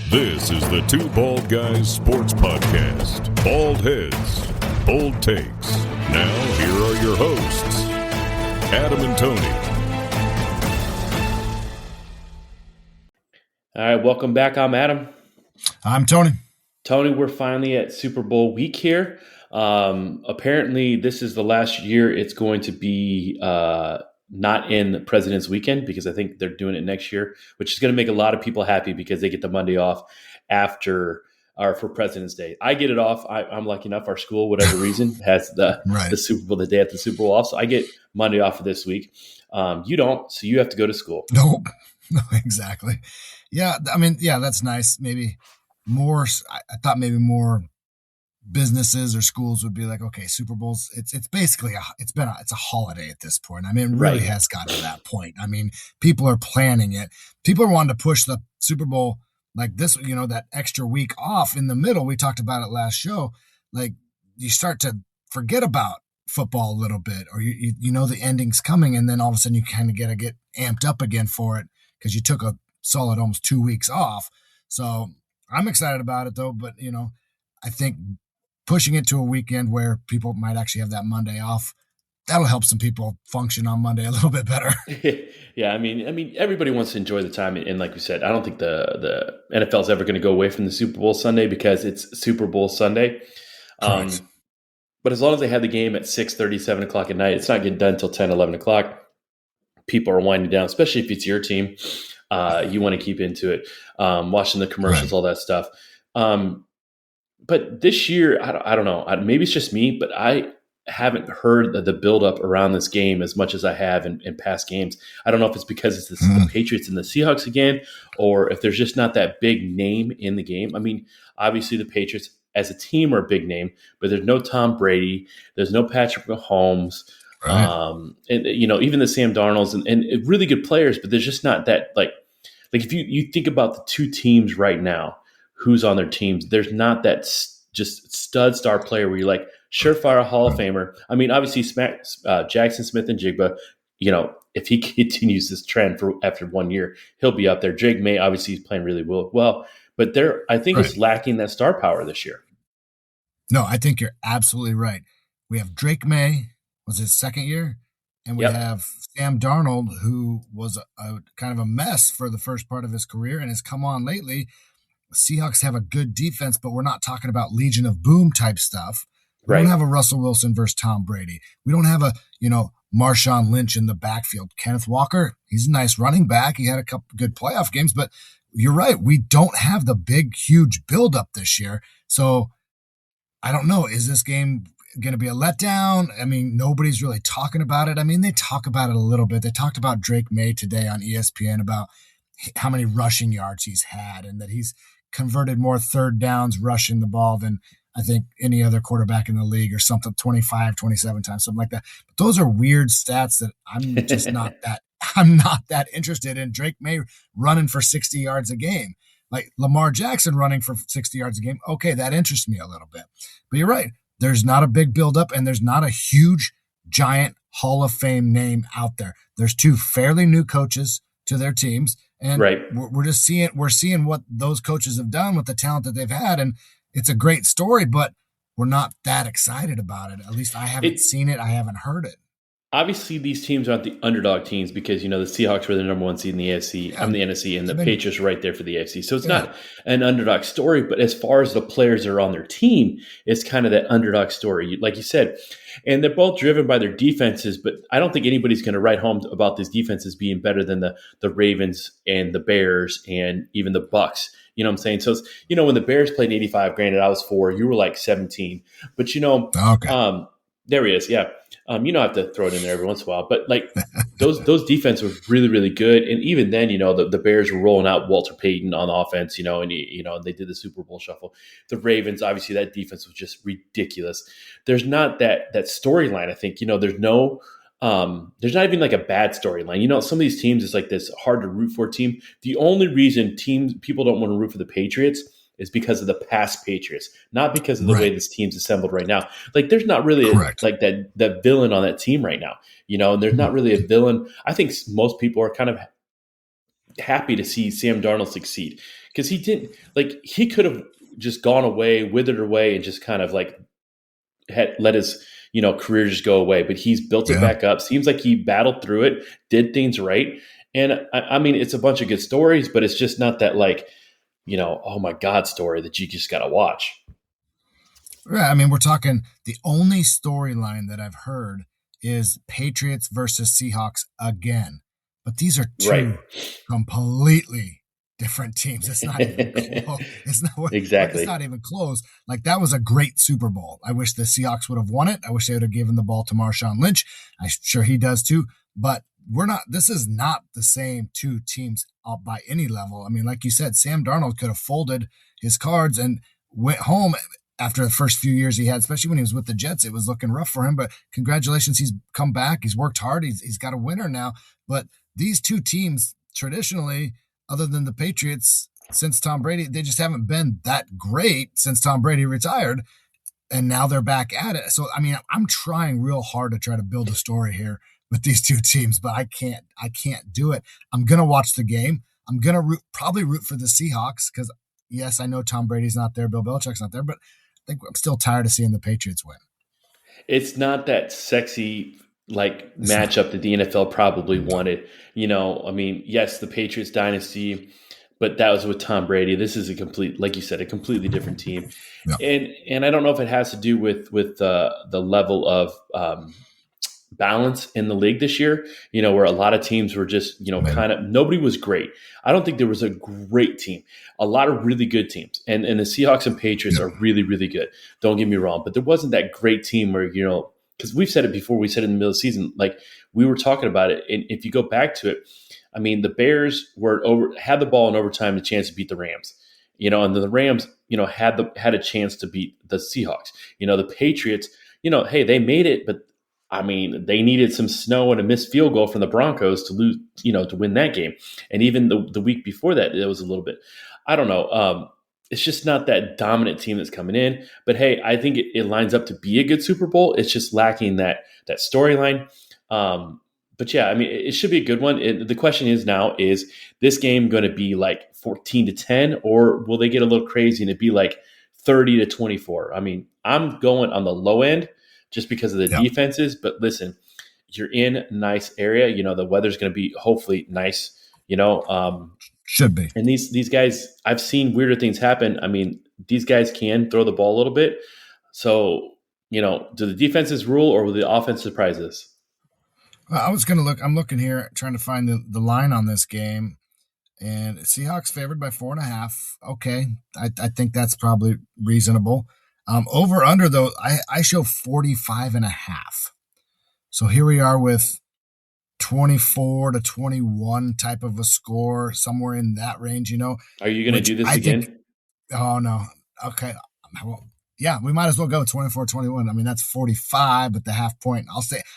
This is the Two Bald Guys Sports Podcast. Bald heads, bold takes. Now, here are your hosts, Adam and Tony. All right, welcome back. I'm Adam. I'm Tony. Tony, we're finally at Super Bowl week here. Apparently, this is the last year it's going to be not in President's Weekend, because I think they're doing it next year, which is going to make a lot of people happy because they get the Monday off after or for President's Day. I get it off. I'm lucky enough. Our school, whatever reason, has the Super Bowl, the day after the Super Bowl off. So I get Monday off for this week. You don't, so you have to go to school. Nope. No, exactly. Yeah, I mean, yeah, that's nice. Maybe more. I thought maybe more businesses or schools would be like, okay, Super Bowls. It's basically it's a holiday at this point. I mean, it really has gotten to that point. I mean, people are planning it. People are wanting to push the Super Bowl like this. You know, that extra week off in the middle. We talked about it last show. Like, you start to forget about football a little bit, or you know the ending's coming, and then all of a sudden you kind of get amped up again for it because you took a solid almost 2 weeks off. So I'm excited about it though. But you know, I think pushing it to a weekend where people might actually have that Monday off, that'll help some people function on Monday a little bit better. Yeah, I mean, everybody wants to enjoy the time, and like we said, I don't think the NFL is ever going to go away from the Super Bowl Sunday because it's Super Bowl Sunday. But as long as they have the game at 6:30, 7 o'clock at night, it's not getting done until 10, 11 o'clock. People are winding down, especially if it's your team. You want to keep into it, watching the commercials, all that stuff. But this year, I don't know. Maybe it's just me, but I haven't heard the buildup around this game as much as I have in past games. I don't know if it's because it's the Patriots and the Seahawks again, or if there's just not that big name in the game. I mean, obviously the Patriots as a team are a big name, but there's no Tom Brady. There's no Patrick Mahomes. And you know, even the Sam Darnolds and really good players, but there's just not that like if you think about the two teams right now, who's on their teams, there's not that just stud star player where you're like surefire Hall of Famer. I mean, obviously Jackson Smith and Jigba, you know, if he continues this trend after 1 year, he'll be up there. Drake May, obviously he's playing really well, but I think it's lacking that star power this year. No, I think you're absolutely right. We have Drake May, was his second year, and we have Sam Darnold, who was a kind of a mess for the first part of his career and has come on lately. The Seahawks have a good defense, but we're not talking about Legion of Boom type stuff. We don't have a Russell Wilson versus Tom Brady. We don't have a, Marshawn Lynch in the backfield. Kenneth Walker, he's a nice running back. He had a couple good playoff games, but you're right. We don't have the big, huge buildup this year. So I don't know. Is this game going to be a letdown? I mean, nobody's really talking about it. I mean, they talk about it a little bit. They talked about Drake May today on ESPN about how many rushing yards he's had and that he's converted more third downs rushing the ball than I think any other quarterback in the league or something, 25, 27 times, something like that. But those are weird stats that I'm just not that interested in. Drake May running for 60 yards a game. Like Lamar Jackson running for 60 yards a game. Okay, that interests me a little bit. But you're right. There's not a big buildup and there's not a huge, giant Hall of Fame name out there. There's two fairly new coaches to their teams. And we're seeing what those coaches have done with the talent that they've had. And it's a great story, but we're not that excited about it. At least I haven't seen it. I haven't heard it. Obviously, these teams aren't the underdog teams because, the Seahawks were the number one seed in the AFC. I'm the NFC, and the Patriots are right there for the AFC. So it's not an underdog story, but as far as the players that are on their team, it's kind of that underdog story, like you said. And they're both driven by their defenses, but I don't think anybody's going to write home about these defenses being better than the Ravens and the Bears and even the Bucks. You know what I'm saying? So, when the Bears played in 85, granted, I was 4, you were like 17. But, there he is, yeah. I have to throw it in there every once in a while. But, those defenses were really, really good. And even then, the Bears were rolling out Walter Payton on offense, and they did the Super Bowl shuffle. The Ravens, obviously, that defense was just ridiculous. There's not that storyline, I think. There's not even like a bad storyline. Some of these teams, it's like this hard to root for team. The only reason people don't want to root for the Patriots is because of the past Patriots, not because of the way this team's assembled right now. Like, there's not really that villain on that team right now, and there's not really a villain. I think most people are kind of happy to see Sam Darnold succeed because he could have just gone away, withered away, and just kind of like let his career just go away. But he's built it back up. Seems like he battled through it, did things right. And I mean, it's a bunch of good stories, but it's just not that like, oh my God story that you just got to watch. Right. I mean, we're talking the only storyline that I've heard is Patriots versus Seahawks again. But these are two completely different teams. It's not even close. Exactly. It's not even close. Like, that was a great Super Bowl. I wish the Seahawks would have won it. I wish they would have given the ball to Marshawn Lynch. I'm sure he does too. But this is not the same two teams by any level. I mean, like you said, Sam Darnold could have folded his cards and went home after the first few years he had, especially when he was with the Jets. It was looking rough for him, but congratulations. He's come back. He's worked hard. He's got a winner now. But these two teams traditionally, other than the Patriots, since Tom Brady, they just haven't been that great since Tom Brady retired. And now they're back at it. So, I mean, I'm trying real hard to try to build a story here with these two teams, but I can't do it. I'm going to watch the game. I'm going to probably root for the Seahawks because, yes, I know Tom Brady's not there. Bill Belichick's not there, but I think I'm still tired of seeing the Patriots win. It's not that sexy matchup that the NFL probably wanted. I mean, yes, the Patriots dynasty, but that was with Tom Brady. This is like you said, a completely different team. Yeah. And I don't know if it has to do with the level of balance in the league this year, where a lot of teams were just, kind of, nobody was great. I don't think there was a great team. A lot of really good teams. And the Seahawks and Patriots are really, really good. Don't get me wrong. But there wasn't that great team where, because we've said it before, we said it in the middle of the season, like we were talking about it. And if you go back to it, I mean, the Bears had the ball in overtime, a chance to beat the Rams, and the Rams, had a chance to beat the Seahawks. The Patriots, hey, they made it, but I mean, they needed some snow and a missed field goal from the Broncos to lose, to win that game. And even the week before that, it was a little bit, I don't know. It's just not that dominant team that's coming in. But hey, I think it lines up to be a good Super Bowl. It's just lacking that storyline. But yeah, I mean, it should be a good one. The question is this game going to be like 14-10, or will they get a little crazy and it be like 30-24? I mean, I'm going on the low end just because of the defenses. But listen, you're in a nice area. The weather's going to be hopefully nice, should be. And these guys, I've seen weirder things happen. I mean, these guys can throw the ball a little bit. So, do the defenses rule or will the offense surprise us? Well, I was going to look. I'm looking here, trying to find the line on this game. And Seahawks favored by 4.5. Okay. I think that's probably reasonable. Over under though, I show 45.5. So here we are with 24-21 type of a score, somewhere in that range, Are you going to do this again? Oh no. Okay. Well, yeah, we might as well go 24-21. I mean, that's 45 at the half point.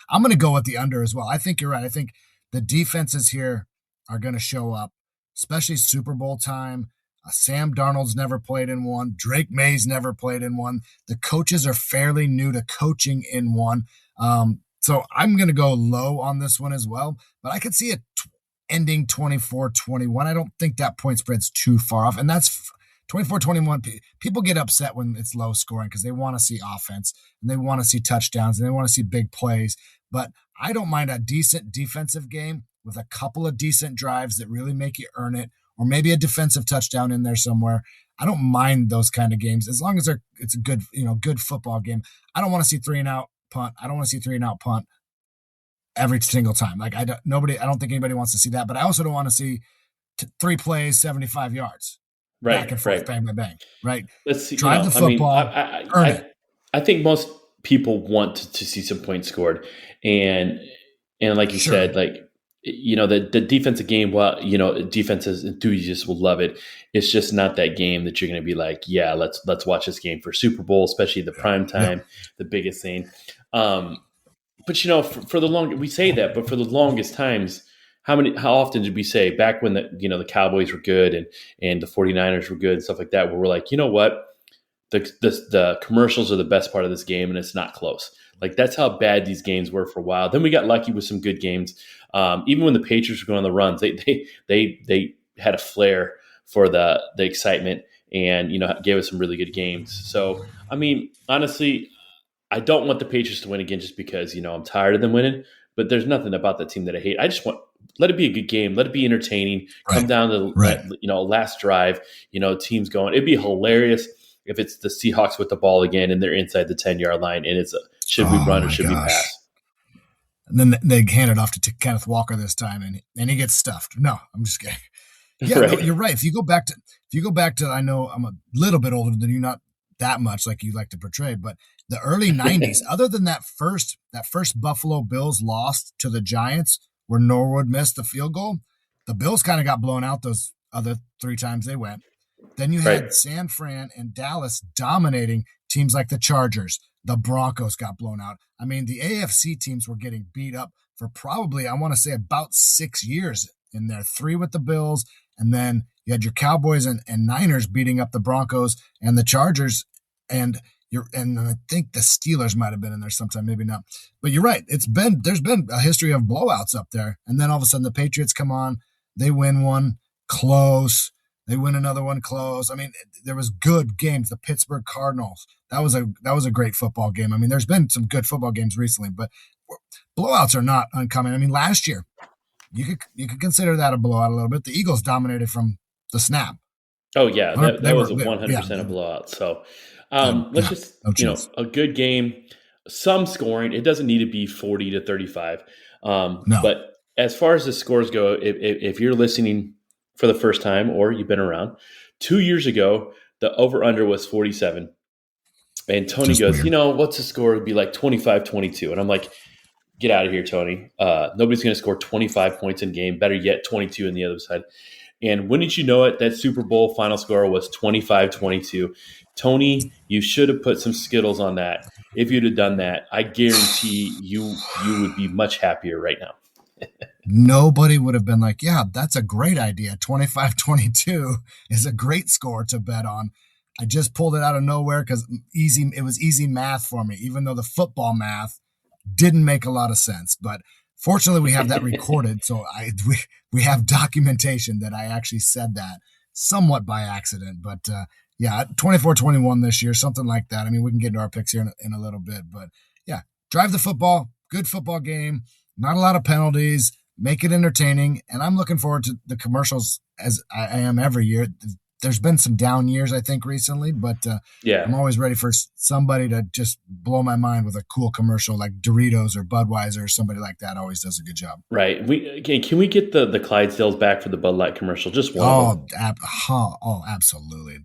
I'm going to go with the under as well. I think you're right. I think the defenses here are going to show up, especially Super Bowl time. Sam Darnold's never played in one. Drake May's never played in one. The coaches are fairly new to coaching in one. So I'm going to go low on this one as well. But I could see it ending 24-21. I don't think that point spread's too far off. And that's 24-21. People get upset when it's low scoring because they want to see offense and they want to see touchdowns and they want to see big plays. But I don't mind a decent defensive game with a couple of decent drives that really make you earn it, or maybe a defensive touchdown in there somewhere. I don't mind those kind of games as long as it's a good, good football game. I don't want to see 3-and-out punt. I don't want to see 3-and-out punt every single time. Like I don't think anybody wants to see that, but I also don't want to see 3 plays, 75 yards. Right. Back and forth, bang, bang, bang. Right. Let's see. Drive the football. Earn it. I think most people want to see some points scored. And like you said, like, the defensive game, defensive enthusiasts will love it. It's just not that game that you're going to be like, yeah, let's watch this game for Super Bowl, especially the prime time, the biggest thing. But for the long, we say that, but for the longest times, how often did we say back when the Cowboys were good and the 49ers were good and stuff like that, where we're like, you know what, the commercials are the best part of this game and it's not close. Like that's how bad these games were for a while. Then we got lucky with some good games. Even when the Patriots were going on the runs, they had a flair for the excitement and, gave us some really good games. So, I mean, honestly, I don't want the Patriots to win again just because, I'm tired of them winning. But there's nothing about that team that I hate. I just let it be a good game. Let it be entertaining. Right. Come down to last drive. Teams going. It'd be hilarious if it's the Seahawks with the ball again and they're inside the 10-yard line and it's should we run or should we pass? And then they hand it off to Kenneth Walker this time, and he gets stuffed. No, I'm just kidding. Yeah, right. No, you're right. If you go back to, I know I'm a little bit older than you, not that much like you like to portray, but the early 90s, other than that first Buffalo Bills lost to the Giants where Norwood missed the field goal, the Bills kind of got blown out those other 3 times they went. Then you had San Fran and Dallas dominating teams like the Chargers. The Broncos got blown out. I mean, the AFC teams were getting beat up for probably, I want to say, about 6 years in there. 3 with the Bills, and then you had your Cowboys and Niners beating up the Broncos and the Chargers, and I think the Steelers might have been in there sometime, maybe not. But you're right. There's been a history of blowouts up there, and then all of a sudden the Patriots come on, they win one close. They win another one close. I mean, there was good games. The Pittsburgh Cardinals. That was a great football game. I mean, there's been some good football games recently, but blowouts are not uncommon. I mean, last year, you could consider that a blowout a little bit. The Eagles dominated from the snap. Oh yeah, that was a 100% a blowout. So let's just a good game, some scoring. It doesn't need to be 40-35. No. But as far as the scores go, if you're listening for the first time or you've been around, 2 years ago, the over-under was 47. And Tony just goes, weird. What's the score? It'd be like 25-22. And I'm like, get out of here, Tony. Nobody's going to score 25 points in a game. Better yet, 22 on the other side. And wouldn't you know it, that Super Bowl final score was 25-22. Tony, you should have put some Skittles on that. If you'd have done that, I guarantee you would be much happier right now. Nobody would have been like, yeah, that's a great idea. 25-22 is a great score to bet on. I just pulled it out of nowhere because it was easy math for me, even though the football math didn't make a lot of sense. But fortunately, we have that recorded, so we have documentation that I actually said that somewhat by accident. But yeah, 24-21 this year, something like that. I mean, we can get into our picks here in a little bit. But yeah, drive the football, good football game, not a lot of penalties, make it entertaining. And I'm looking forward to the commercials as I am every year. There's been some down years, I think, recently, but I'm always ready for somebody to just blow my mind with a cool commercial like Doritos or Budweiser or somebody like that. Always does a good job. Right. Can we get the Clydesdales back for the Bud Light commercial? Just one. Absolutely.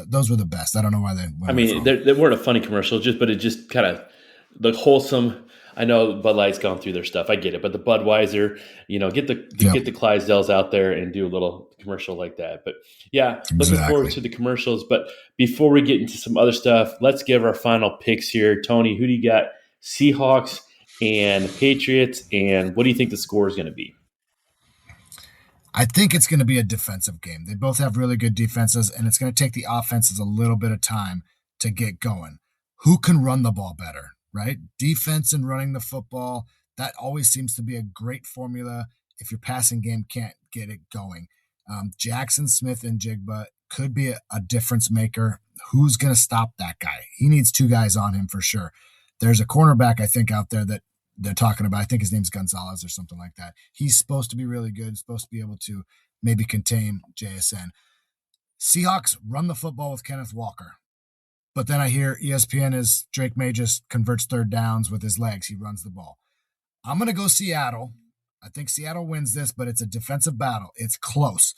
Those were the best. I don't know why they went. I mean, they weren't a funny commercial, but it just kind of the wholesome. I know Bud Light's gone through their stuff. I get it, but the Budweiser, get the Clydesdales out there and do a little commercial like that. But yeah, looking forward to the commercials. But before we get into some other stuff, let's give our final picks here. Tony, who do you got? Seahawks and Patriots, and what do you think the score is going to be? I think it's going to be a defensive game. They both have really good defenses, and it's going to take the offenses a little bit of time to get going. Who can run the ball better? Right? Defense and running the football, that always seems to be a great formula if your passing game can't get it going. Jackson Smith and Jigba could be a difference maker. Who's going to stop that guy? He needs 2 guys on him for sure. There's a cornerback, I think, out there that they're talking about. I think his name's Gonzalez or something like that. He's supposed to be really good, supposed to be able to maybe contain JSN. Seahawks run the football with Kenneth Walker. But then I hear ESPN is Drake May just converts third downs with his legs. He runs the ball. I'm going to go Seattle. I think Seattle wins this, but it's a defensive battle. It's close.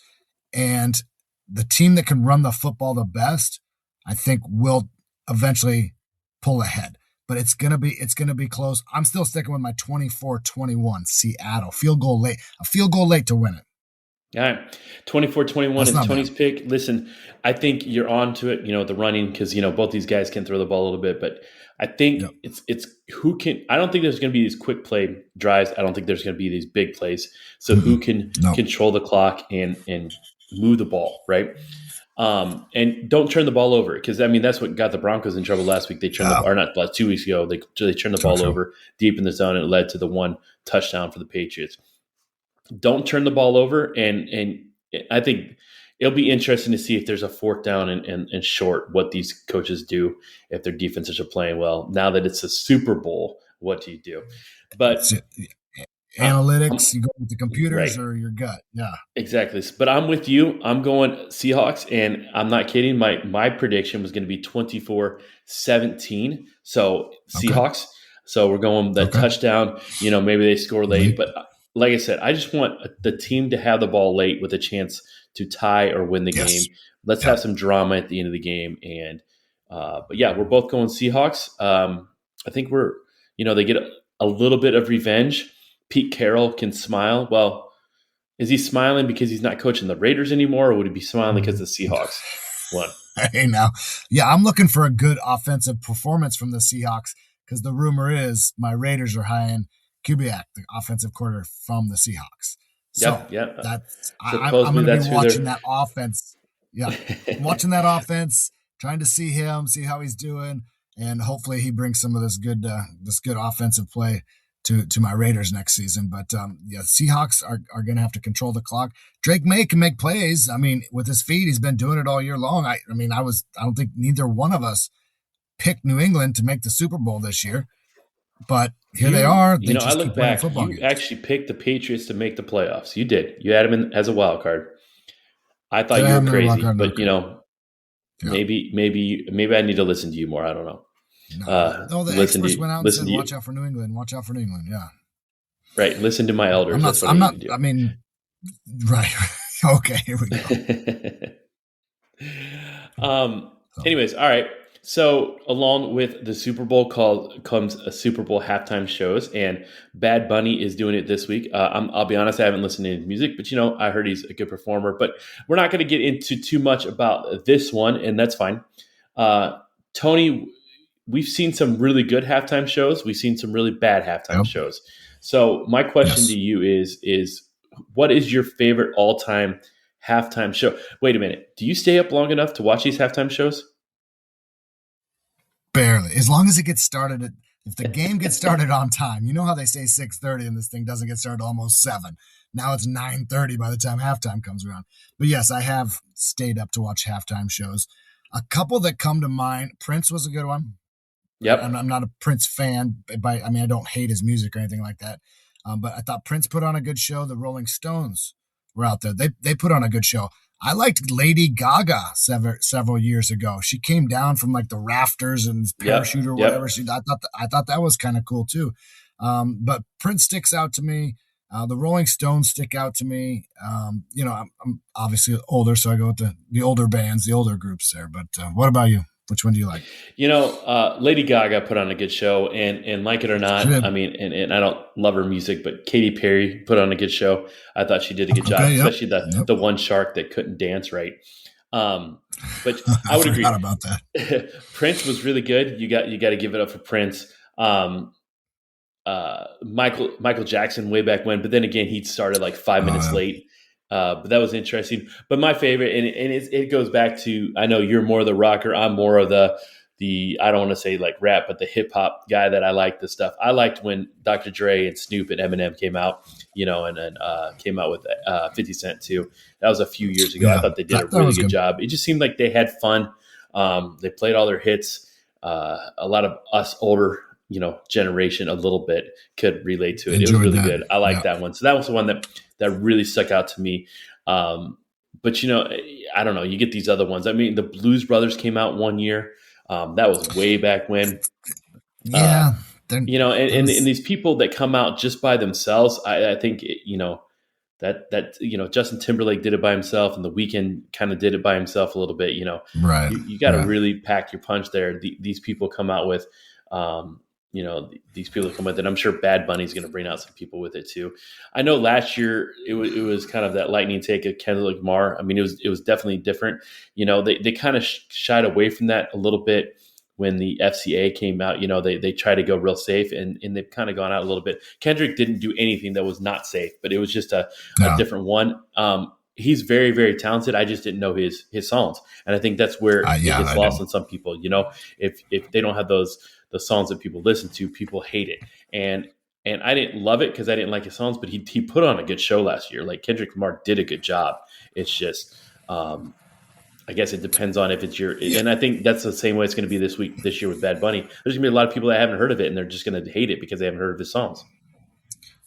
And the team that can run the football the best, I think, will eventually pull ahead. But it's going to be close. I'm still sticking with my 24-21 Seattle. A field goal late to win it. All right, 24-21 is Tony's pick. Listen, I think you're on to it, the running, because, both these guys can throw the ball a little bit. But I think it's who can – I don't think there's going to be these quick play drives. I don't think there's going to be these big plays. So who can control the clock and move the ball, right? And don't turn the ball over, because, I mean, that's what got the Broncos in trouble last week. They turned or not 2 weeks ago. They turned the ball over deep in the zone, and it led to the one touchdown for the Patriots. don't turn the ball over. And I think it'll be interesting to see if there's a fourth down and short, what these coaches do if their defenses are playing well. Now that it's a Super Bowl, what do you do? But analytics, you go with the computers, right, or your gut. Yeah, exactly. But I'm with you. I'm going Seahawks, and I'm not kidding. My prediction was going to be 24-17. So Seahawks. So we're going the touchdown. Maybe they score late, but like I said, I just want the team to have the ball late with a chance to tie or win the game. Let's have some drama at the end of the game. And but yeah, we're both going Seahawks. I think they get a little bit of revenge. Pete Carroll can smile. Well, is he smiling because he's not coaching the Raiders anymore, or would he be smiling because the Seahawks won? Hey, now, yeah, I'm looking for a good offensive performance from the Seahawks, because the rumor is my Raiders are hiring Kubiak, the offensive coordinator from the Seahawks. So I'm going to be watching that offense. Yeah, watching that offense, trying to see how he's doing, and hopefully he brings some of this good offensive play to my Raiders next season. But Seahawks are going to have to control the clock. Drake May can make plays. I mean, with his feet, he's been doing it all year long. I don't think neither one of us picked New England to make the Super Bowl this year, but here they are. I look back. You actually picked the Patriots to make the playoffs. You did. You had them in as a wild card. I thought you were crazy, but maybe I need to listen to you more. I don't know. No, the experts went out and said, "Watch out for New England. Watch out for New England." Yeah, right. Listen to my elders. I'm not. I mean, right. Okay, here we go. Anyways, all right. So along with the Super Bowl comes a Super Bowl halftime shows, and Bad Bunny is doing it this week. I'll be honest, I haven't listened to his music, but I heard he's a good performer. But we're not going to get into too much about this one, and that's fine. Tony, we've seen some really good halftime shows. We've seen some really bad halftime shows. So my question to you is what is your favorite all-time halftime show? Wait a minute. Do you stay up long enough to watch these halftime shows? Barely. As long as it gets started, if the game gets started on time, you know how they say 6:30 and this thing doesn't get started almost 7. Now it's 9:30 by the time halftime comes around. But yes, I have stayed up to watch halftime shows. A couple that come to mind, Prince was a good one. Yep. I'm not a Prince fan, I don't hate his music or anything like that. But I thought Prince put on a good show. The Rolling Stones were out there. They put on a good show. I liked Lady Gaga several years ago. She came down from like the rafters and parachute or whatever. I thought that was kind of cool too. But Prince sticks out to me. The Rolling Stones stick out to me. I'm obviously older, so I go with the older bands, the older groups there. But what about you? Which one do you like? Lady Gaga put on a good show, and like it or not, I mean, and I don't love her music, but Katy Perry put on a good show. I thought she did a good job, especially the one shark that couldn't dance right. But I would agree about that. Prince was really good. You got to give it up for Prince. Michael Jackson way back when, but then again, he started like 5 minutes late. But that was interesting. But my favorite, and it goes back to, I know you're more of the rocker. I'm more of the I don't want to say like rap, but the hip hop guy that I like the stuff. I liked when Dr. Dre and Snoop and Eminem came out, and then came out with 50 Cent too. That was a few years ago. I thought they did a really good job. It just seemed like they had fun. They played all their hits. A lot of us older, generation a little bit could relate to it. It was really good. I like that one. So that was the one that really stuck out to me. But I don't know. You get these other ones. I mean, the Blues Brothers came out one year. That was way back when. Yeah. And these people that come out just by themselves, I think, that Justin Timberlake did it by himself, and The Weeknd kind of did it by himself a little bit. Right. You got to really pack your punch there. These people come out with, these people come with it. I'm sure Bad Bunny's going to bring out some people with it too. I know last year it was kind of that lightning take of Kendrick Lamar. I mean, it was definitely different. They kind of shied away from that a little bit when the FCA came out. They try to go real safe, and they've kind of gone out a little bit. Kendrick didn't do anything that was not safe, but it was just a different one. He's very, very talented. I just didn't know his songs, and I think that's where it gets lost on some people. If they don't have the songs that people listen to, people hate it. And And I didn't love it because I didn't like his songs, but he put on a good show last year. Like Kendrick Lamar did a good job. It's just, I guess it depends on if it's and I think that's the same way it's going to be this year with Bad Bunny. There's going to be a lot of people that haven't heard of it, and they're just going to hate it because they haven't heard of his songs.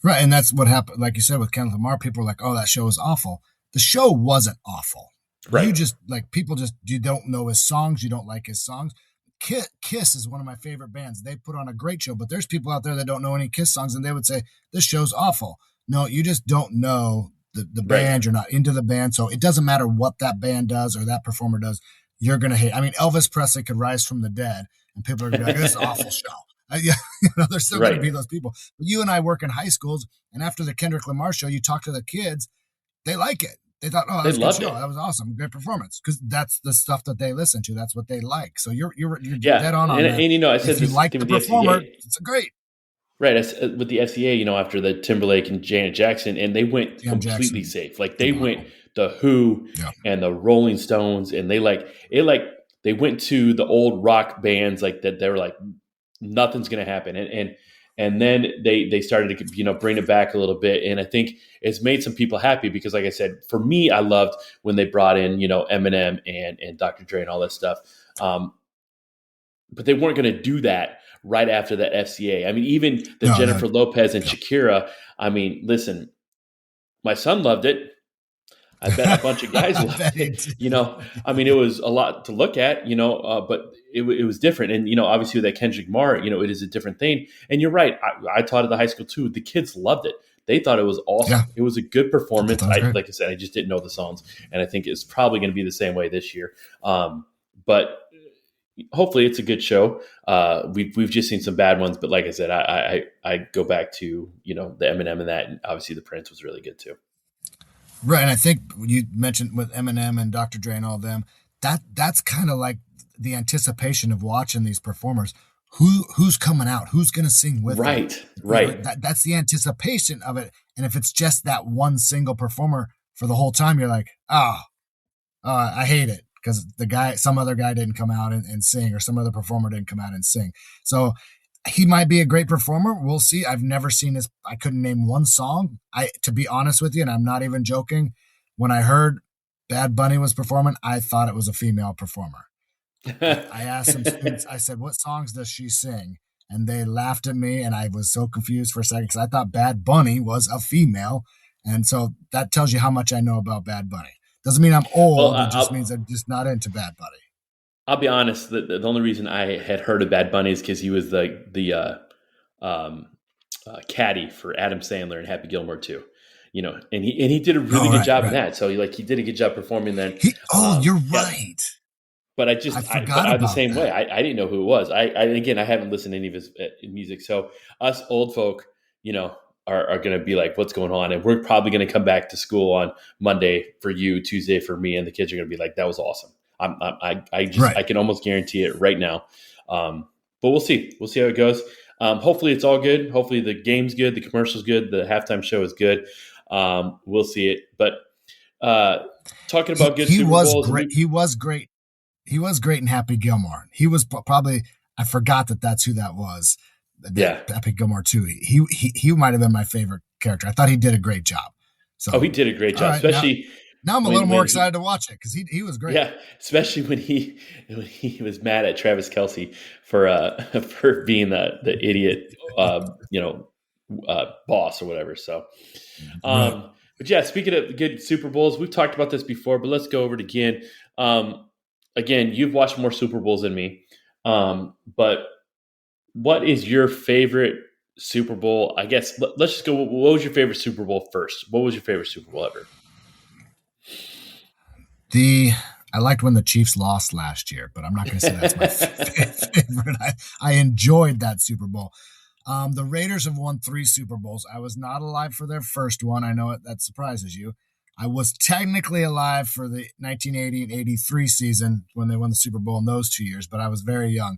Right, and that's what happened. Like you said with Kendrick Lamar, people were like, "Oh, that show was awful." The show wasn't awful. Right. You just you don't know his songs. You don't like his songs. Kiss is one of my favorite bands. They put on a great show, but there's people out there that don't know any Kiss songs, and they would say this show's awful. No, you just don't know the band. You're not into the band, so it doesn't matter what that band does or that performer does. You're gonna hate. I mean, Elvis Presley could rise from the dead, and people are gonna be like, "This is an awful show." There's still gonna be those people. But you and I work in high schools, and after the Kendrick Lamar show, you talk to the kids, they like it. They thought, "Oh, that was a good show. That was awesome, great performance," because that's the stuff that they listen to. That's what they like. So you're dead on that. And I said, if you like the performer, it's great. Right, with the FCA, after the Timberlake and Janet Jackson, and they went completely safe. Like they went the Who and the Rolling Stones, and they they went to the old rock bands like that. They were like, nothing's going to happen, and then they started to bring it back a little bit, and I think it's made some people happy because, like I said, for me, I loved when they brought in Eminem and Dr. Dre and all that stuff, but they weren't going to do that right after that FCA. I mean, even Jennifer Lopez and Shakira. I mean, listen, my son loved it. I bet a bunch of guys loved it. I mean, it was a lot to look at, but it was different. And, obviously with that Kendrick Lamar, it is a different thing. And you're right. I taught at the high school too. The kids loved it. They thought it was awesome. Yeah. It was a good performance. Like I said, I just didn't know the songs. And I think it's probably going to be the same way this year. But hopefully it's a good show. We've just seen some bad ones. But like I said, I go back to, the Eminem and that. And obviously the Prince was really good too. Right, and I think you mentioned with Eminem and Dr. Dre and all of them, that's kind of like the anticipation of watching these performers. Who's coming out? Who's going to sing with them? Right. That's the anticipation of it. And if it's just that one single performer for the whole time, you're like, I hate it because some other guy didn't come out and sing, or some other performer didn't come out and sing. So he might be a great performer. We'll see. I've never seen his. I couldn't name one song. To be honest with you, and I'm not even joking, when I heard Bad Bunny was performing, I thought it was a female performer. I asked some students, I said, "What songs does she sing?" And they laughed at me, and I was so confused for a second because I thought Bad Bunny was a female. And so that tells you how much I know about Bad Bunny. Doesn't mean I'm old. It just means I'm just not into Bad Bunny. I'll be honest. The only reason I had heard of Bad Bunny is because he was the caddy for Adam Sandler and Happy Gilmore too. And he did a really good job in that. So he did a good job performing then. You're right. But I forgot the same way. I didn't know who it was. I haven't listened to any of his music. So us old folk, are going to be like, what's going on? And we're probably going to come back to school on Monday for you, Tuesday for me, and the kids are going to be like, that was awesome. I can almost guarantee it right now. But we'll see. We'll see how it goes. Hopefully it's all good. Hopefully the game's good. The commercial's good. The halftime show is good. We'll see it. But talking about good Super Bowls. He was great. He was great in Happy Gilmore. He was probably, I forgot that's who that was. Happy Gilmore too. He might have been my favorite character. I thought he did a great job. So he did a great job, especially. Now I'm a little more excited to watch it because he was great. Yeah, especially when he was mad at Travis Kelce for being the idiot, boss or whatever. So, but yeah, speaking of good Super Bowls, we've talked about this before, but let's go over it again. Again, you've watched more Super Bowls than me, but what is your favorite Super Bowl? I guess let's just go. What was your favorite Super Bowl first? What was your favorite Super Bowl ever? I liked when the Chiefs lost last year, but I'm not going to say that's my favorite. I enjoyed that Super Bowl. The Raiders have won 3 Super Bowls. I was not alive for their first one. I know that surprises you. I was technically alive for the 1980 and 83 season when they won the Super Bowl in those 2 years, but I was very young.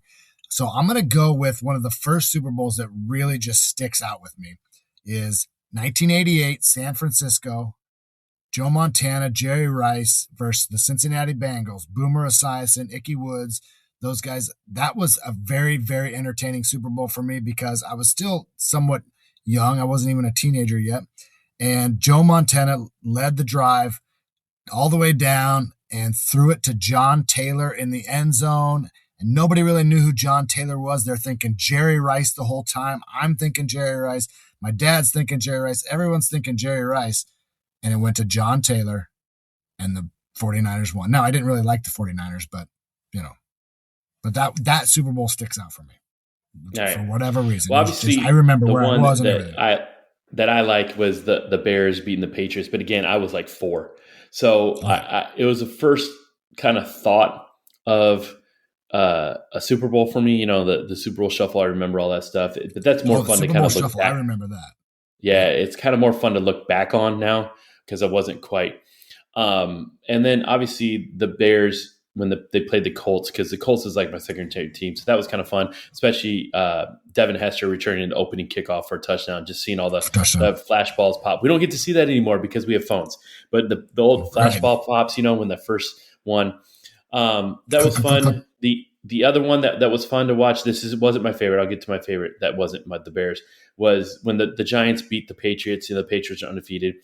So I'm going to go with one of the first Super Bowls that really just sticks out with me is 1988 San Francisco. Joe Montana, Jerry Rice versus the Cincinnati Bengals, Boomer Esiason, Ickey Woods, those guys. That was a very, very entertaining Super Bowl for me because I was still somewhat young. I wasn't even a teenager yet. And Joe Montana led the drive all the way down and threw it to John Taylor in the end zone. And nobody really knew who John Taylor was. They're thinking Jerry Rice the whole time. I'm thinking Jerry Rice. My dad's thinking Jerry Rice. Everyone's thinking Jerry Rice. And it went to John Taylor, and the 49ers won. Now, I didn't really like the 49ers, but, that Super Bowl sticks out for me for whatever reason. Well, obviously, I remember where I was. That I liked was the Bears beating the Patriots. But again, I was like 4. So it was the first kind of thought of a Super Bowl for me, the Super Bowl shuffle. I remember all that stuff, but that's more fun to kind of look back. I remember that. Yeah, it's kind of more fun to look back on now because I wasn't quite. And then obviously the Bears when they played the Colts, because the Colts is like my second team, so that was kind of fun. Especially Devin Hester returning the opening kickoff for a touchdown, just seeing all the flash balls pop. We don't get to see that anymore because we have phones, but the old flash ball pops, when the first one. That was fun. The other one that was fun to watch, wasn't my favorite. I'll get to my favorite. That wasn't the Bears. Was when the Giants beat the Patriots. The Patriots are undefeated.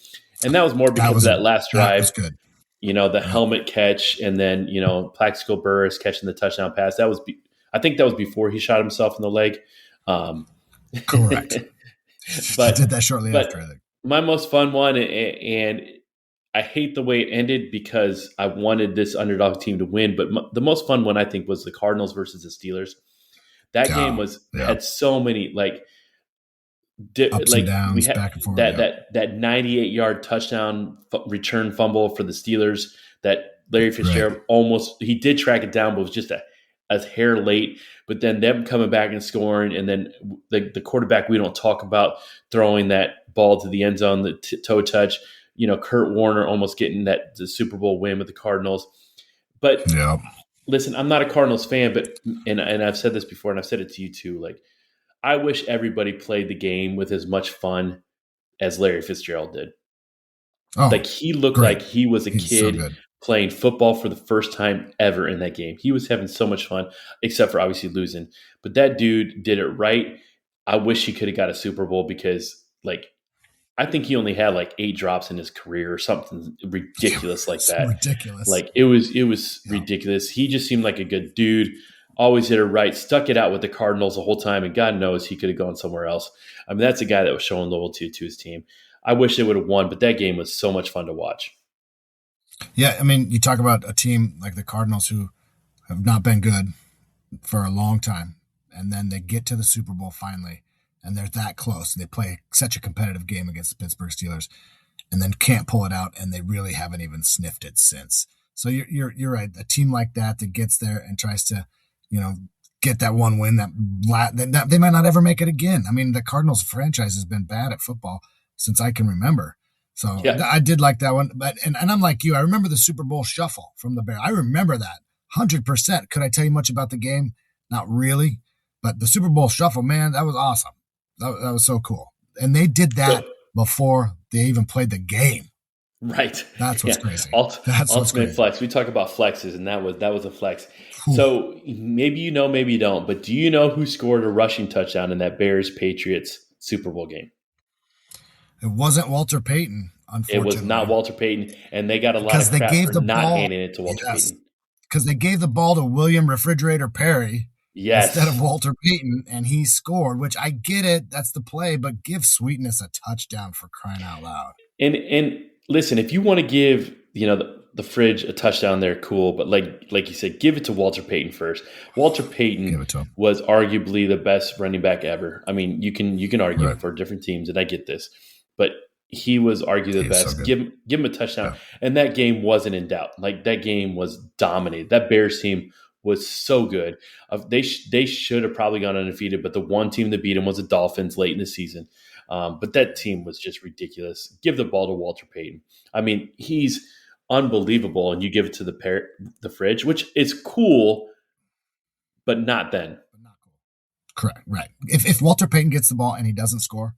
And that was more because of that last drive. That was good. The helmet catch, and then, Plaxico Burress catching the touchdown pass. I think that was before he shot himself in the leg. Correct. But I did that shortly after, I think. My most fun one, and I hate the way it ended because I wanted this underdog team to win. But the most fun one, I think, was the Cardinals versus the Steelers. That game had so many ups and downs, we had back and forth. That 98-yard touchdown return fumble for the Steelers that Larry Fitzgerald he did track it down, but was just a hair late. But then them coming back and scoring, and then the quarterback we don't talk about throwing that ball to the end zone, the toe touch. Kurt Warner almost getting the Super Bowl win with the Cardinals. But listen, I'm not a Cardinals fan, but and I've said this before, and I've said it to you too. I wish everybody played the game with as much fun as Larry Fitzgerald did. He looked like he was a kid playing football for the first time ever in that game. He was having so much fun, except for obviously losing. But that dude did it right. I wish he could have got a Super Bowl because, I think he only had 8 drops in his career or something ridiculous like that. Ridiculous. It was ridiculous. He just seemed like a good dude. Always hit it right. Stuck it out with the Cardinals the whole time, and God knows he could have gone somewhere else. I mean, that's a guy that was showing loyalty to his team. I wish they would have won, but that game was so much fun to watch. Yeah, I mean, you talk about a team like the Cardinals who have not been good for a long time, and then they get to the Super Bowl finally, and they're that close. They play such a competitive game against the Pittsburgh Steelers, and then can't pull it out, and they really haven't even sniffed it since. So you're right. A team like that gets there and tries to, get that one win that they might not ever make it again. I mean, the Cardinals franchise has been bad at football since I can remember. So I did like that one, but and I'm like you. I remember the Super Bowl shuffle from the Bears. I remember that 100%. Could I tell you much about the game? Not really, but the Super Bowl shuffle, man, that was awesome. That was so cool. And they did that before they even played the game. Right. That's what's crazy. Ultimate flex. We talk about flexes, and that was a flex. So maybe maybe you don't, but do you know who scored a rushing touchdown in that Bears-Patriots Super Bowl game? It wasn't Walter Payton, unfortunately. It was not Walter Payton, and they got a lot of crap for not handing it to Walter Payton. Because they gave the ball to William Refrigerator Perry instead of Walter Payton, and he scored, which I get it. That's the play, but give Sweetness a touchdown for crying out loud. And listen, if you want to give, the Fridge a touchdown there, cool. But like you said, give it to Walter Payton first. Walter Payton was arguably the best running back ever. I mean, you can argue for different teams, and I get this, but he was arguably the best. So give him a touchdown. Yeah. And that game wasn't in doubt. That game was dominated. That Bears team was so good. They should have probably gone undefeated, but the one team that beat them was the Dolphins late in the season. But that team was just ridiculous. Give the ball to Walter Payton. I mean, he's unbelievable, and you give it to the Fridge, which is cool, but not then. Correct. Right. If Walter Payton gets the ball and he doesn't score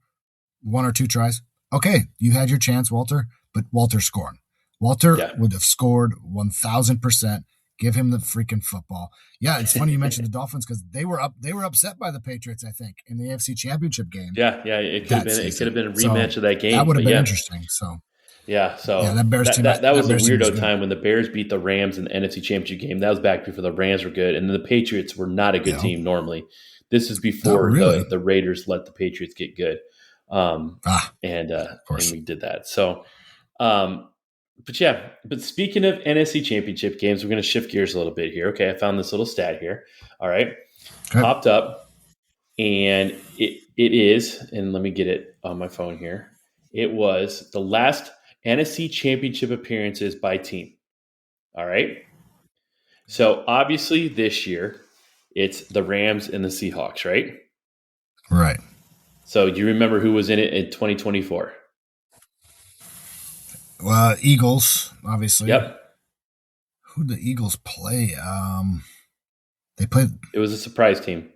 1 or 2 tries, okay, you had your chance, Walter, but Walter's scoring. Walter would have scored 1,000% Give him the freaking football. Yeah, it's funny you mentioned the Dolphins because they were upset by the Patriots, I think, in the AFC Championship game. Yeah, it could have been a rematch of that game. That would have been interesting. So that Bears team that was a weirdo time when the Bears beat the Rams in the NFC Championship game. That was back before the Rams were good, and the Patriots were not a good team normally. This is before the Raiders let the Patriots get good, and we did that. So, but speaking of NFC Championship games, we're going to shift gears a little bit here. Okay, I found this little stat here. All right, popped up, and it is, and let me get it on my phone here. It was the last NFC Championship appearances by team. All right, so obviously this year it's the Rams and the Seahawks, right? Right. So do you remember who was in it in 2024? Eagles, obviously. Yep. Who did the Eagles play? They played. It was a surprise team.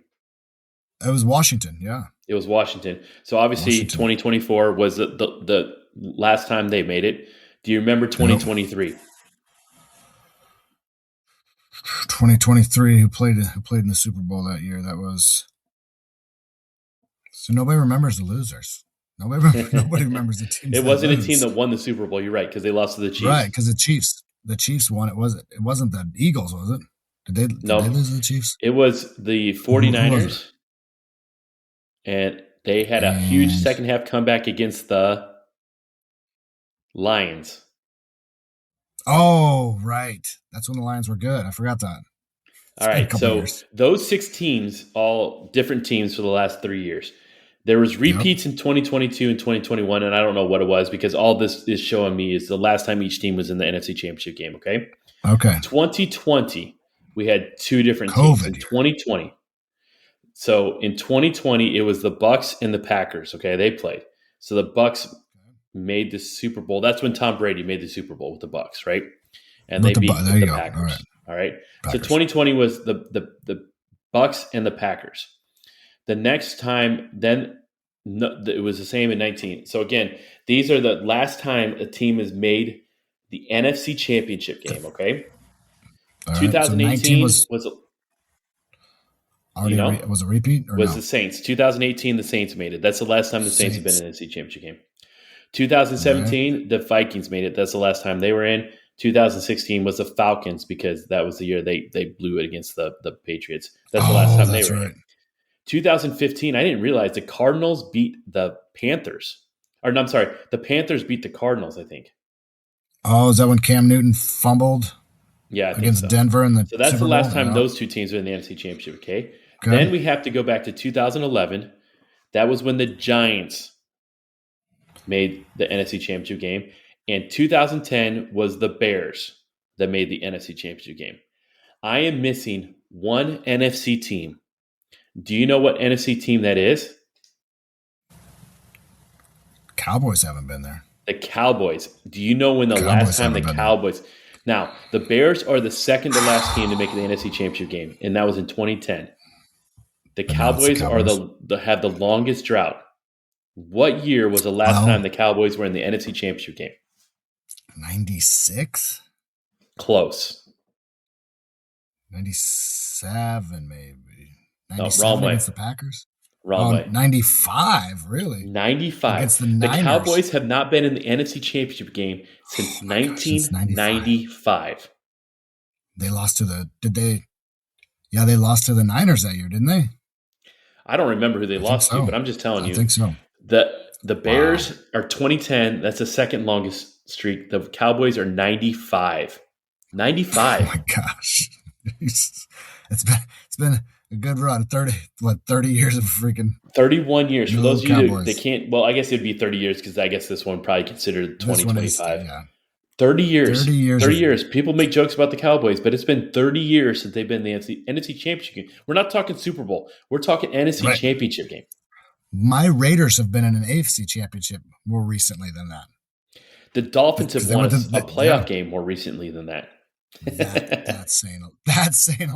It was Washington. Yeah. It was Washington. So obviously 2024 was the last time they made it. Do you remember 2023? 2023. Who played in the Super Bowl that year? That was. So nobody remembers the losers. Nobody remembers the team. It wasn't a team that won the Super Bowl. You're right, because they lost to the Chiefs. Right, because the Chiefs won. It wasn't the Eagles, was it? Did they lose to the Chiefs? It was the 49ers. And they had a huge second half comeback against the Lions. Oh, right. That's when the Lions were good. I forgot that. All right, so those 6 teams, all different teams for the last 3 years. There was repeats in 2022 and 2021, and I don't know what it was because all this is showing me is the last time each team was in the NFC Championship game, okay? Okay. 2020, we had 2 different teams. In 2020. So in 2020, it was the Bucs and the Packers, okay? They played. So the Bucs made the Super Bowl. That's when Tom Brady made the Super Bowl with the Bucs, right? And they beat the Packers. All right. So 2020 was the Bucs and the Packers. The next time, then it was the same in 19. So again, these are the last time a team has made the NFC Championship game. Okay, 2018 was a repeat. Or was the Saints? 2018, the Saints made it. That's the last time the Saints have been in the NFC Championship game. 2017, the Vikings made it. That's the last time they were in. 2016 was the Falcons because that was the year they blew it against the Patriots. That's the last time they were in. 2015, I didn't realize the Cardinals beat the Panthers. Or no, I'm sorry, the Panthers beat the Cardinals, I think. Oh, is that when Cam Newton fumbled? Yeah, against Denver in the So that's Super the last Bowl? time those 2 teams were in the NFC Championship, okay? Then we have to go back to 2011. That was when the Giants made the NFC Championship game. And 2010 was the Bears that made the NFC Championship game. I am missing one NFC team. Do you know what NFC team that is? Cowboys haven't been there. The Cowboys. Do you know when the last time the Cowboys... Now, the Bears are the second to last team to make the NFC Championship game, and that was in 2010. The Cowboys have the longest drought. What year was the last time the Cowboys were in the NFC Championship game? 96? Close. 97, maybe. 97 no, wrong way. Against the Packers? Wrong way. 95, really? 95. Against the Niners. The Cowboys have not been in the NFC Championship game since 1995. They lost to they lost to the Niners that year, didn't they? I don't remember who they lost to, but I'm just telling you. I think so. The Bears are 2010. That's the second longest streak. The Cowboys are 95. 95. Oh my gosh. It's been a good run. 30 years of freaking 31 years. For those of you Cowboys. that can't, well, I guess it'd be 30 years because I guess this one probably considered 2025. Yeah. 30 years. 30 years. 30 years. People make jokes about the Cowboys, but it's been 30 years since they've been in the NFC Championship game. We're not talking Super Bowl. We're talking NFC Championship game. My Raiders have been in an AFC Championship more recently than that. The Dolphins have won a playoff game more recently than that. That's saying a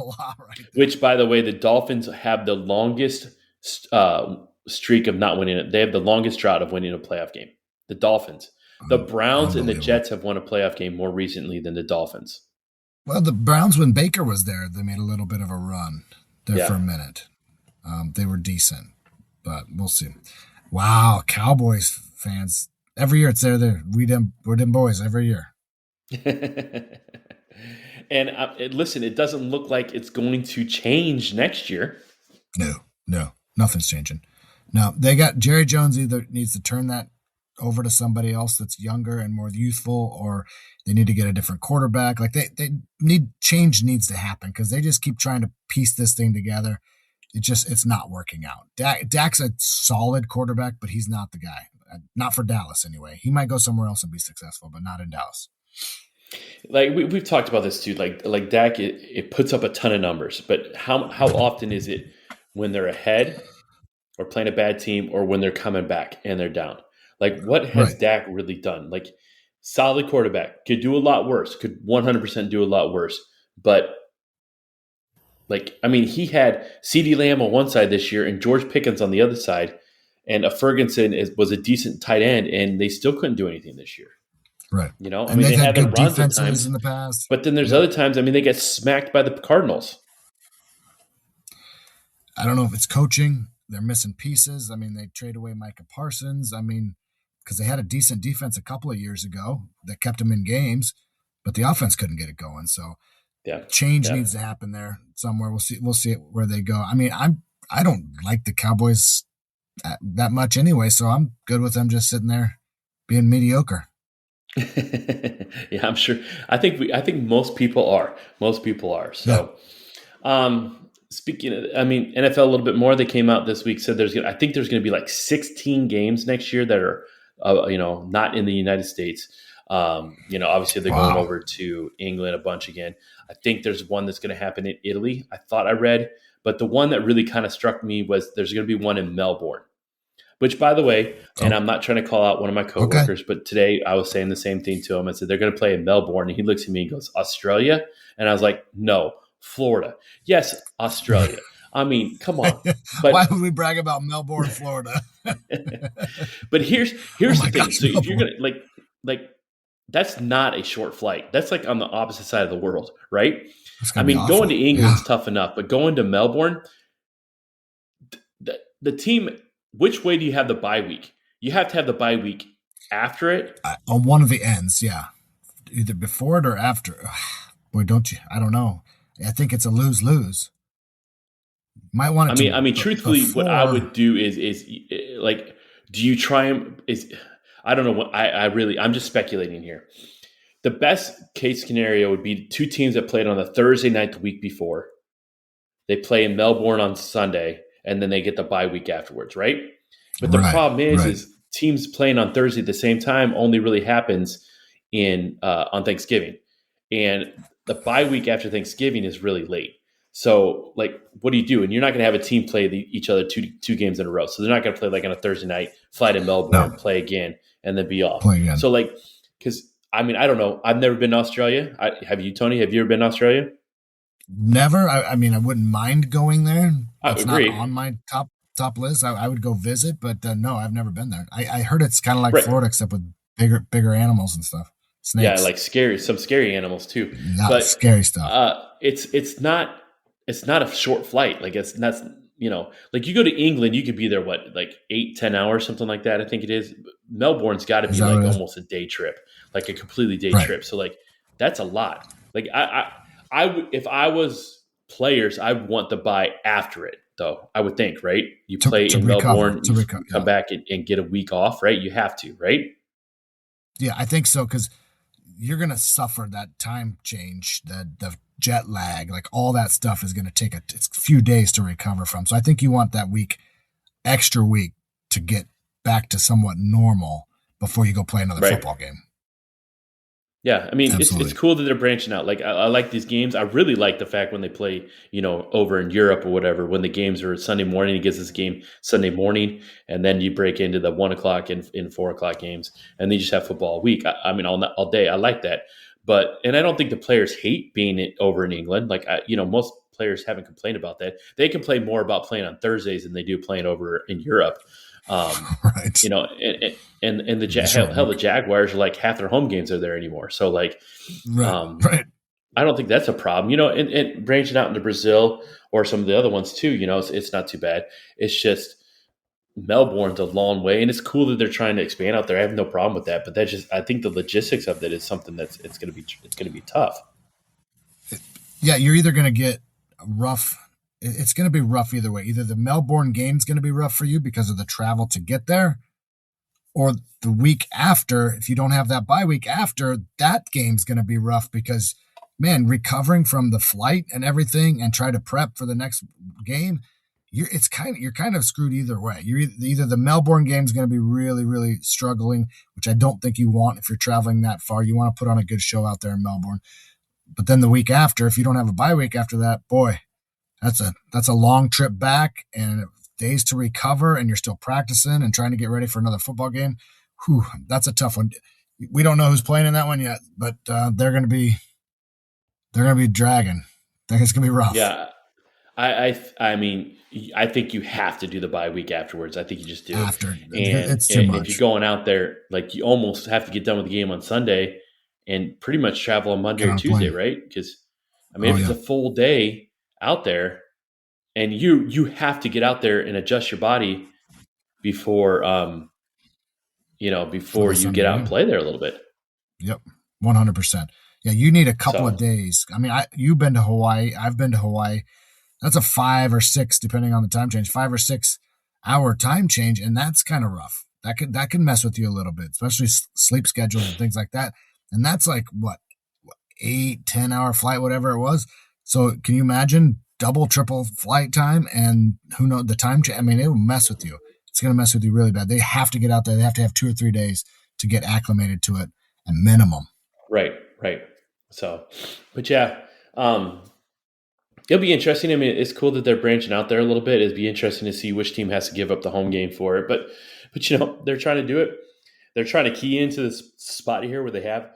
lot, right there. Which, by the way, the Dolphins have the longest streak of not winning it. They have the longest drought of winning a playoff game. The Dolphins. The Browns and the Jets have won a playoff game more recently than the Dolphins. Well, the Browns, when Baker was there, they made a little bit of a run there for a minute. They were decent, but we'll see. Wow, Cowboys fans. Every year it's there. We're them boys every year. And listen, it doesn't look like it's going to change next year. No, nothing's changing. No, they got Jerry Jones either needs to turn that over to somebody else that's younger and more youthful, or they need to get a different quarterback. Like they need change needs to happen because they just keep trying to piece this thing together. It's not working out. Dak's a solid quarterback, but he's not the guy. Not for Dallas anyway. He might go somewhere else and be successful, but not in Dallas. Like we've talked about this too. Like Dak, it puts up a ton of numbers, but how often is it when they're ahead or playing a bad team, or when they're coming back and they're down? Like, what has Dak really done? Like, solid quarterback, could do a lot worse, could 100% do a lot worse. But, like, I mean, he had CeeDee Lamb on one side this year and George Pickens on the other side, and a Ferguson was a decent tight end, and they still couldn't do anything this year. Right. You know, and they had good runs at defenses times in the past. But then there's other times, I mean, they get smacked by the Cardinals. I don't know if it's coaching. They're missing pieces. I mean, they trade away Micah Parsons. I mean, because they had a decent defense a couple of years ago that kept them in games, but the offense couldn't get it going. So change needs to happen there somewhere. We'll see where they go. I mean, I don't like the Cowboys that much anyway, so I'm good with them just sitting there being mediocre. Yeah, I'm sure. I think most people are. So, speaking of, I mean, NFL a little bit more. They came out this week, said there's going to be like 16 games next year that are, not in the United States. Obviously they're going over to England a bunch again. I think there's one that's going to happen in Italy. I thought I read, but the one that really kind of struck me was there's going to be one in Melbourne, which, by the way, and I'm not trying to call out one of my coworkers, but today I was saying the same thing to him. I said, they're going to play in Melbourne. And he looks at me and goes, Australia? And I was like, no, Florida. Yes, Australia. I mean, come on. But why would we brag about Melbourne, Florida? But here's the thing. So if you're going to like, that's not a short flight. That's like on the opposite side of the world, right? I mean, going to England's tough enough, but going to Melbourne, the team, which way do you have the bye week? You have to have the bye week after it. On one of the ends, yeah. Either before it or after. Boy, don't you? I don't know. I think it's a lose-lose. Might want to. I mean, truthfully, what I would do is like, do you try and I don't know what I'm just speculating here. The best case scenario would be two teams that played on a Thursday night the week before. They play in Melbourne on Sunday, and then they get the bye week afterwards, right? But the problem is teams playing on Thursday at the same time only really happens on Thanksgiving, and the bye week after Thanksgiving is really late. So, like, what do you do? And you're not going to have a team play each other two games in a row. So they're not going to play like on a Thursday night, fly to Melbourne, play again, and then be off. So, like, because I mean, I don't know. I've never been to Australia. Have you, Tony? Have you ever been to Australia? Never. I mean, I wouldn't mind going there. It's not on my top list. I would go visit, but no, I've never been there. I heard it's kind of like Florida, except with bigger animals and stuff. Snakes. Yeah, like some scary animals too. But scary stuff. It's not a short flight. Like it's not, like you go to England, you could be there, like 8-10 hours, something like that. I think it is. Melbourne's got to be like almost a day trip, like a completely day trip. So like, that's a lot. Like I would, if I was players, I would want to buy after it though. I would think, right? You play in Melbourne, you come back and get a week off, right? You have to, right? Yeah, I think so. 'Cause you're going to suffer that time change, the jet lag, like all that stuff is going to take a few days to recover from. So I think you want that extra week to get back to somewhat normal before you go play another football game. Yeah, I mean, it's cool that they're branching out. Like, I like these games. I really like the fact when they play, over in Europe or whatever, when the games are Sunday morning, he gets this game Sunday morning, and then you break into the 1 o'clock and 4 o'clock games, and then you just have football all week. I mean, all day. I like that. And I don't think the players hate being over in England. Like, most players haven't complained about that. They complain more about playing on Thursdays than they do playing over in Europe. Right. And the Jaguars are like half their home games are there anymore. So like, right. I don't think that's a problem. And branching out into Brazil or some of the other ones too, it's not too bad. It's just Melbourne's a long way, and it's cool that they're trying to expand out there. I have no problem with that, but I think the logistics of it is something it's going to be tough. Yeah, you're either going to get rough. It's going to be rough either way. Either the Melbourne game's going to be rough for you because of the travel to get there, or the week after, if you don't have that bye week after, that game's going to be rough because, man, recovering from the flight and everything and try to prep for the next game, you're kind of screwed either way. You're either the Melbourne game's going to be really, really struggling, which I don't think you want if you're traveling that far. You want to put on a good show out there in Melbourne. But then the week after, if you don't have a bye week after that, boy, that's a long trip back and days to recover, and you're still practicing and trying to get ready for another football game. Whew, that's a tough one. We don't know who's playing in that one yet, but they're going to be dragging. I think it's going to be rough. Yeah, I mean, I think you have to do the bye week afterwards. I think you just do. And it's too much. If you're going out there, like you almost have to get done with the game on Sunday and pretty much travel on Monday or Tuesday, right? Because if it's a full day out there, and you have to get out there and adjust your body before you get out and play there a little bit. Yep, 100%. Yeah, you need a couple of days. I mean, you've been to Hawaii. I've been to Hawaii. That's a 5 or 6, depending on the time change, 5 or 6 hour time change, and that's kind of rough. That can mess with you a little bit, especially sleep schedules and things like that. And that's like what 8-10 hour flight, whatever it was. So can you imagine double, triple flight time, and who knows the time change? I mean, it will mess with you. It's going to mess with you really bad. They have to get out there. They have to have 2 or 3 days to get acclimated to it at minimum. Right. So, but yeah, it'll be interesting. I mean, it's cool that they're branching out there a little bit. It'd be interesting to see which team has to give up the home game for it. But they're trying to do it. They're trying to key into this spot here where they have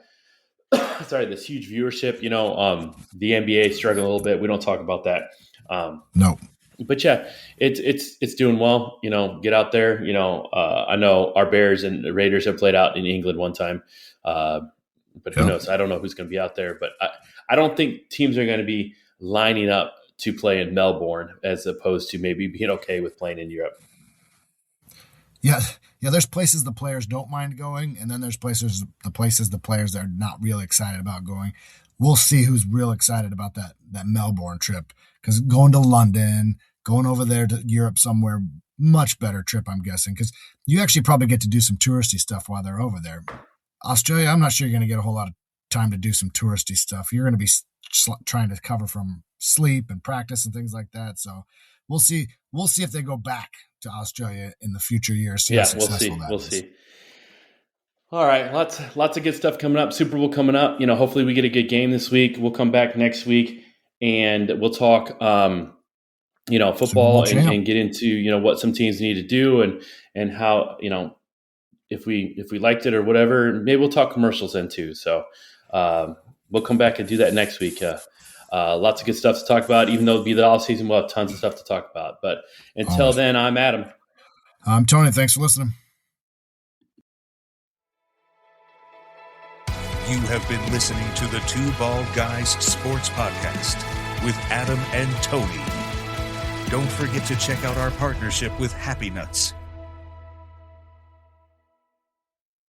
this huge viewership. The NBA is struggling a little bit. We don't talk about that. No. But yeah, it's doing well. Get out there. I know our Bears and the Raiders have played out in England one time. But who knows? I don't know who's going to be out there. But I don't think teams are going to be lining up to play in Melbourne as opposed to maybe being okay with playing in Europe. Yeah. There's places the players don't mind going, and then there's places the players that are not really excited about going. We'll see who's real excited about that Melbourne trip, because going to London, going over there to Europe somewhere, much better trip, I'm guessing, because you actually probably get to do some touristy stuff while they're over there. Australia, I'm not sure you're going to get a whole lot of time to do some touristy stuff. You're going to be trying to cover from sleep and practice and things like that. So we'll see if they go back to Australia in the future years. Yeah, we'll see. All right, lots of good stuff coming up. Super Bowl coming up. Hopefully we get a good game this week. We'll come back next week and we'll talk, football and get into what some teams need to do and how if we liked it or whatever. Maybe we'll talk commercials then too. So we'll come back and do that next week. Lots of good stuff to talk about. Even though it'll be the off season, we'll have tons of stuff to talk about. But until then, I'm Adam. I'm Tony. Thanks for listening. You have been listening to the Two Bald Guys Sports Podcast with Adam and Tony. Don't forget to check out our partnership with Happy Nuts.